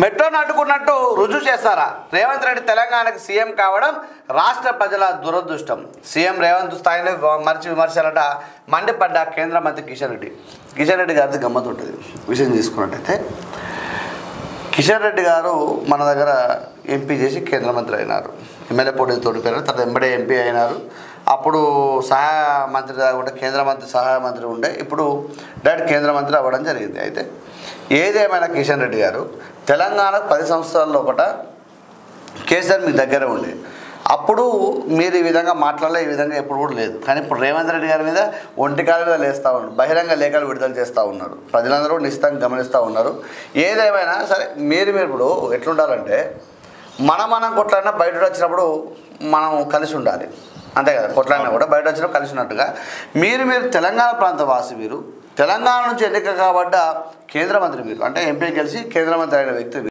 మెట్రోను అడ్డుకున్నట్టు రుజువు చేస్తారా? రేవంత్ రెడ్డి తెలంగాణకు సీఎం కావడం రాష్ట్ర ప్రజల దురదృష్టం. సీఎం రేవంత్ స్థాయిని మరిచి విమర్శలట మండిపడ్డ కేంద్ర మంత్రి కిషన్ రెడ్డి. కిషన్ రెడ్డి గారిది గమ్మత్తు ఉంటుంది విషయం తీసుకున్నట్టయితే. కిషన్ రెడ్డి గారు మన దగ్గర ఎంపీ చేసి కేంద్ర మంత్రి అయినారు. ఎమ్మెల్యే పోటీ తోడిపోయినారు. తర్వాత ఎంబడే ఎంపీ అయినారు. అప్పుడు సహాయ మంత్రి కాకుండా కేంద్ర మంత్రి సహాయ మంత్రి ఉండే. ఇప్పుడు డైరెక్ట్ కేంద్ర మంత్రి అవ్వడం జరిగింది. అయితే ఏదేమైనా కిషన్ రెడ్డి గారు తెలంగాణకు 10 సంవత్సరాల లోపల కేసీఆర్ మీ దగ్గర ఉండే. అప్పుడు మీరు ఈ విధంగా మాట్లాడలే, ఈ విధంగా ఎప్పుడు కూడా లేదు. కానీ ఇప్పుడు రేవంత్ రెడ్డి గారి మీద ఒంటికాల మీద లేస్తూ ఉన్నారు. బహిరంగ లేఖలు విడుదల చేస్తూ ఉన్నారు. ప్రజలందరూ నిశ్చితంగా గమనిస్తూ ఉన్నారు. ఏదేమైనా సరే మీరు ఇప్పుడు ఎట్లుండాలంటే మనం కొట్లాడినా బయట వచ్చినప్పుడు మనం కలిసి ఉండాలి. అంతే కదా, కొట్లాడినా కూడా బయట వచ్చినప్పుడు కలిసి ఉన్నట్టుగా మీరు తెలంగాణ ప్రాంత వాసి, మీరు తెలంగాణ నుంచి ఎన్నిక కాబడ్డ కేంద్ర మంత్రి, మీరు అంటే ఎంపీ గెలిచి కేంద్ర మంత్రి అయిన వ్యక్తి.